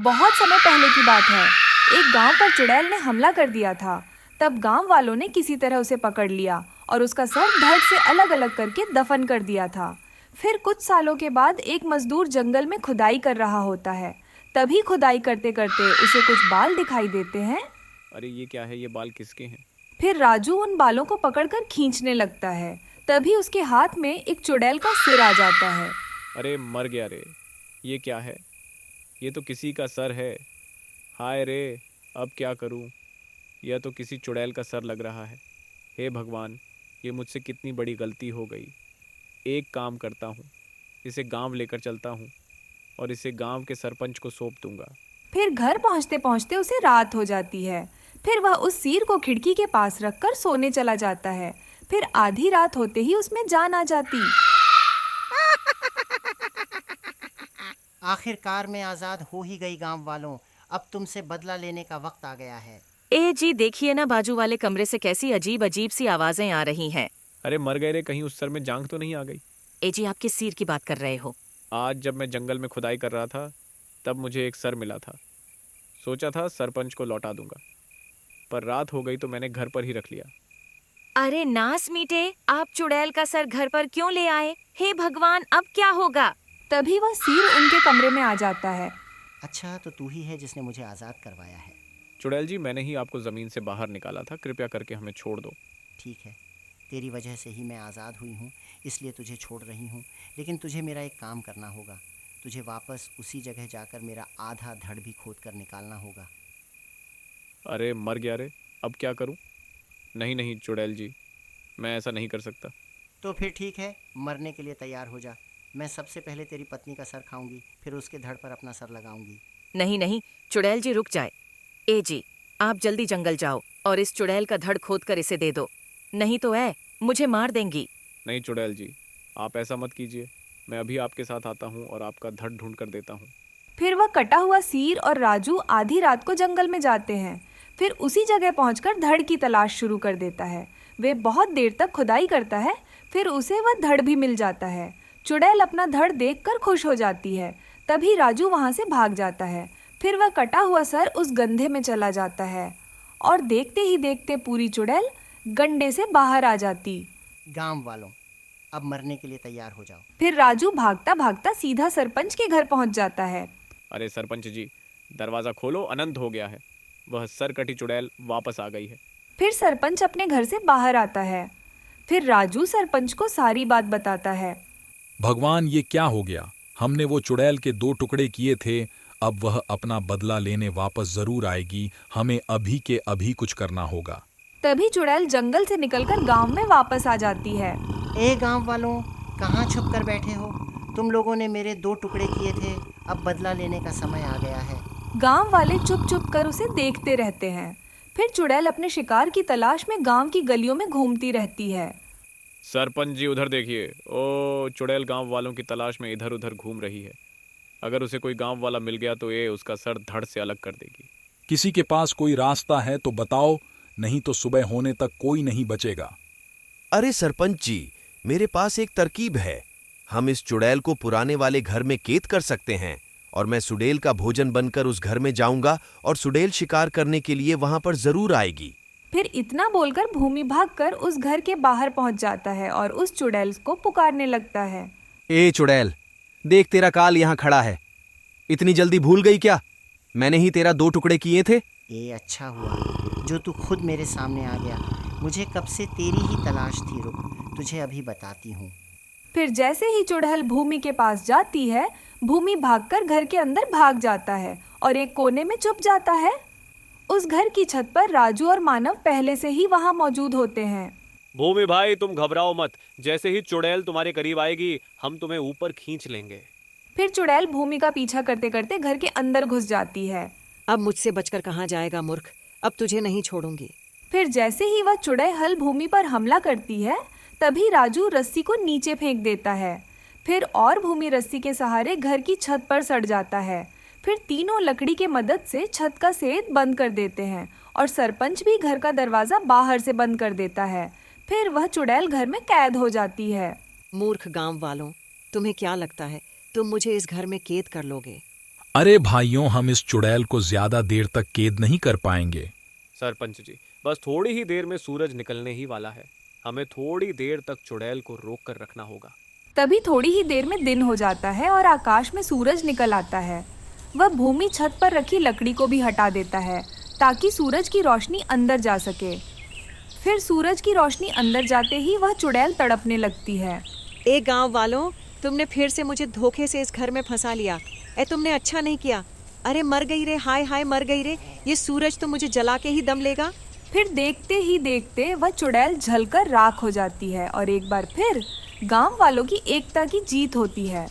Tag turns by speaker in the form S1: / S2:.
S1: बहुत समय पहले की बात है। एक गांव पर चुड़ैल ने हमला कर दिया था। तब गांव वालों ने किसी तरह उसे पकड़ लिया और उसका सर धड़ से अलग अलग करके दफन कर दिया था। फिर कुछ सालों के बाद एक मजदूर जंगल में खुदाई कर रहा होता है। तभी खुदाई करते करते उसे कुछ बाल दिखाई देते हैं।
S2: अरे ये क्या है, ये बाल किसके हैं?
S1: फिर राजू उन बालों को पकड़कर खींचने लगता है। तभी उसके हाथ में एक चुड़ैल का सिर आ जाता है।
S2: अरे मर गया रे। ये क्या है? ये तो किसी का सर है। हाय रे, अब क्या करूं? यह तो किसी चुड़ैल का सर लग रहा है। हे भगवान, ये मुझसे कितनी बड़ी गलती हो गई। एक काम करता हूँ, इसे गांव लेकर चलता हूँ और इसे गांव के सरपंच को सौंप दूंगा।
S1: फिर घर पहुंचते पहुंचते उसे रात हो जाती है। फिर वह उस सिर को खिड़की के पास रखकर सोने चला जाता है। फिर आधी रात होते ही उसमें जान आ जाती।
S3: आखिरकार मैं आज़ाद हो ही गई गांव वालों। अब तुमसे बदला लेने का वक्त आ गया है।
S4: ए जी, देखिए ना बाजू वाले कमरे से कैसी अजीब अजीब सी आवाजें आ रही हैं।
S2: अरे मर गए रे, कहीं उस सर में जांग तो नहीं आ गई?
S4: ए जी, आप किस सिर की बात कर रहे हो?
S2: आज जब मैं जंगल में खुदाई कर रहा था, तब मुझे एक सर मिला था। सोचा था सरपंच को लौटा दूंगा, पर रात हो गई तो मैंने घर पर ही रख लिया।
S4: अरे नास मीटे, आप चुड़ैल का सर घर पर क्यों ले आए? हे भगवान, अब क्या होगा?
S1: तभी वह सिर उनके कमरे में आ जाता है।
S3: अच्छा, तो तू ही है जिसने मुझे आज़ाद करवाया है।
S2: चुड़ैल जी, मैंने ही आपको ज़मीन से बाहर निकाला था। कृपया करके हमें छोड़ दो।
S3: ठीक है, तेरी वजह से ही मैं आज़ाद हुई हूँ, इसलिए तुझे छोड़ रही हूँ। लेकिन तुझे मेरा एक काम करना होगा। तुझे वापस उसी जगह जाकर मेरा आधा धड़ भी खोद कर निकालना होगा।
S2: अरे मर गया रे, अब क्या करूं? नहीं नहीं चुड़ैल जी, मैं ऐसा नहीं कर सकता।
S3: तो फिर ठीक है, मरने के लिए तैयार हो जा। मैं सबसे पहले तेरी पत्नी का सर खाऊंगी, फिर उसके धड़ पर अपना सर लगाऊंगी।
S4: नहीं नहीं, चुड़ैल जी रुक जाए। ए जी, आप जल्दी जंगल जाओ और इस चुड़ैल का धड़ खोद कर इसे दे दो, नहीं तो मुझे मार देंगी।
S2: नहीं चुड़ैल जी, आप ऐसा मत कीजिए। मैं अभी आपके साथ आता हूँ और आपका धड़ ढूंढ कर देता हूँ।
S1: फिर वह कटा हुआ सिर और राजू आधी रात को जंगल में जाते हैं। फिर उसी जगह पहुंचकर धड़ की तलाश शुरू कर देता है। वे बहुत देर तक खुदाई करता है। फिर उसे वह धड़ भी मिल जाता है। चुड़ैल अपना धड़ देखकर खुश हो जाती है। तभी राजू वहां से भाग जाता है। फिर वह कटा हुआ सर उस गंधे में चला जाता है और देखते ही देखते पूरी चुड़ैल गंडे से बाहर आ जाती।
S3: गांव वालों, अब मरने के लिए तैयार हो जाओ।
S1: फिर राजू भागता भागता सीधा सरपंच के घर पहुंच जाता है।
S2: अरे सरपंच जी, दरवाज़ा खोलो, अनंत हो गया है। वह सर कटी चुड़ैल वापस आ गई है।
S1: फिर सरपंच अपने घर से बाहर आता है। फिर राजू सरपंच को सारी बात बताता है।
S5: भगवान, ये क्या हो गया? हमने वो चुड़ैल के 2 टुकड़े किए थे। अब वह अपना बदला लेने वापस जरूर आएगी। हमें अभी के अभी कुछ करना होगा।
S1: तभी चुड़ैल जंगल से निकलकर गांव में वापस आ जाती है।
S3: ए गांव वालों, कहाँ छुप कर बैठे हो? तुम लोगों ने मेरे 2 टुकड़े किए थे, अब बदला लेने का समय आ गया है।
S1: गांव वाले चुप चुप कर उसे देखते रहते हैं। फिर चुड़ैल अपने शिकार की तलाश में गांव की गलियों में घूमती रहती है।
S2: सरपंच जी उधर देखिए, ओ चुड़ैल गांव वालों की तलाश में इधर उधर घूम रही है। अगर उसे कोई गांव वाला मिल गया तो ये उसका सर धड़ से अलग कर देगी।
S5: किसी के पास कोई रास्ता है तो बताओ, नहीं तो सुबह होने तक कोई नहीं बचेगा।
S6: अरे सरपंच जी, मेरे पास एक तरकीब है। हम इस चुड़ैल को पुराने वाले घर में कैद कर सकते हैं और मैं सुडेल का भोजन बनकर उस घर में जाऊंगा और सुडेल शिकार करने के लिए वहां पर जरूर आएगी।
S1: फिर इतना बोलकर भूमि भागकर उस घर के बाहर पहुंच जाता है और उस चुड़ैल को पुकारने लगता है।
S7: ए चुड़ैल, देख तेरा काल यहाँ खड़ा है। इतनी जल्दी भूल गई क्या? मैंने ही तेरा 2 टुकड़े किए थे।
S3: ये अच्छा हुआ जो तू खुद मेरे सामने आ गया। मुझे कब से तेरी ही तलाश थी। रुक, तुझे अभी बताती हूँ।
S1: फिर जैसे ही चुड़ैल भूमि के पास जाती है, भूमि भागकर घर के अंदर भाग जाता है और एक कोने में छुप जाता है। उस घर की छत पर राजू और मानव पहले से ही वहां मौजूद होते हैं।
S2: भूमि भाई, तुम घबराओ मत। जैसे ही चुड़ैल तुम्हारे करीब आएगी, हम तुम्हें ऊपर खींच लेंगे।
S1: फिर चुड़ैल भूमि का पीछा करते करते घर के अंदर घुस जाती है।
S4: अब मुझसे बचकर कहाँ जाएगा मूर्ख, अब तुझे नहीं छोड़ूंगी।
S1: फिर जैसे ही वह चुड़ैल भूमि पर हमला करती है, तभी राजू रस्सी को नीचे फेंक देता है। फिर और भूमि रस्सी के सहारे घर की छत पर सड़ जाता है। फिर तीनों लकड़ी के मदद से छत का सेद बंद कर देते हैं और सरपंच भी घर का दरवाजा बाहर से बंद कर देता है। फिर वह चुड़ैल घर में कैद हो जाती है।
S4: मूर्ख गांव वालों, तुम्हें क्या लगता है तुम मुझे इस घर में कैद कर लोगे?
S5: अरे भाइयों, हम इस चुड़ैल को ज्यादा देर तक कैद नहीं कर पाएंगे।
S2: सरपंच जी, बस थोड़ी ही देर में सूरज निकलने ही वाला है। हमें थोड़ी देर तक चुड़ैल को रोक कर रखना होगा।
S1: तभी थोड़ी ही देर में दिन हो जाता है और आकाश में सूरज निकल आता है। वह भूमि छत पर रखी लकड़ी को भी हटा देता है ताकि सूरज की रोशनी अंदर जा सके। फिर सूरज की रोशनी अंदर जाते ही वह चुड़ैल तड़पने लगती है।
S8: ए गांव वालों, तुमने फिर से मुझे धोखे से इस घर में फंसा लिया। तुमने अच्छा नहीं किया। अरे मर गई रे, हाय हाय मर गई रे। ये सूरज तो मुझे जला के ही दम लेगा।
S1: फिर देखते ही देखते वह चुड़ैल जलकर राख हो जाती है और एक बार फिर गांव वालों की एकता की जीत होती है।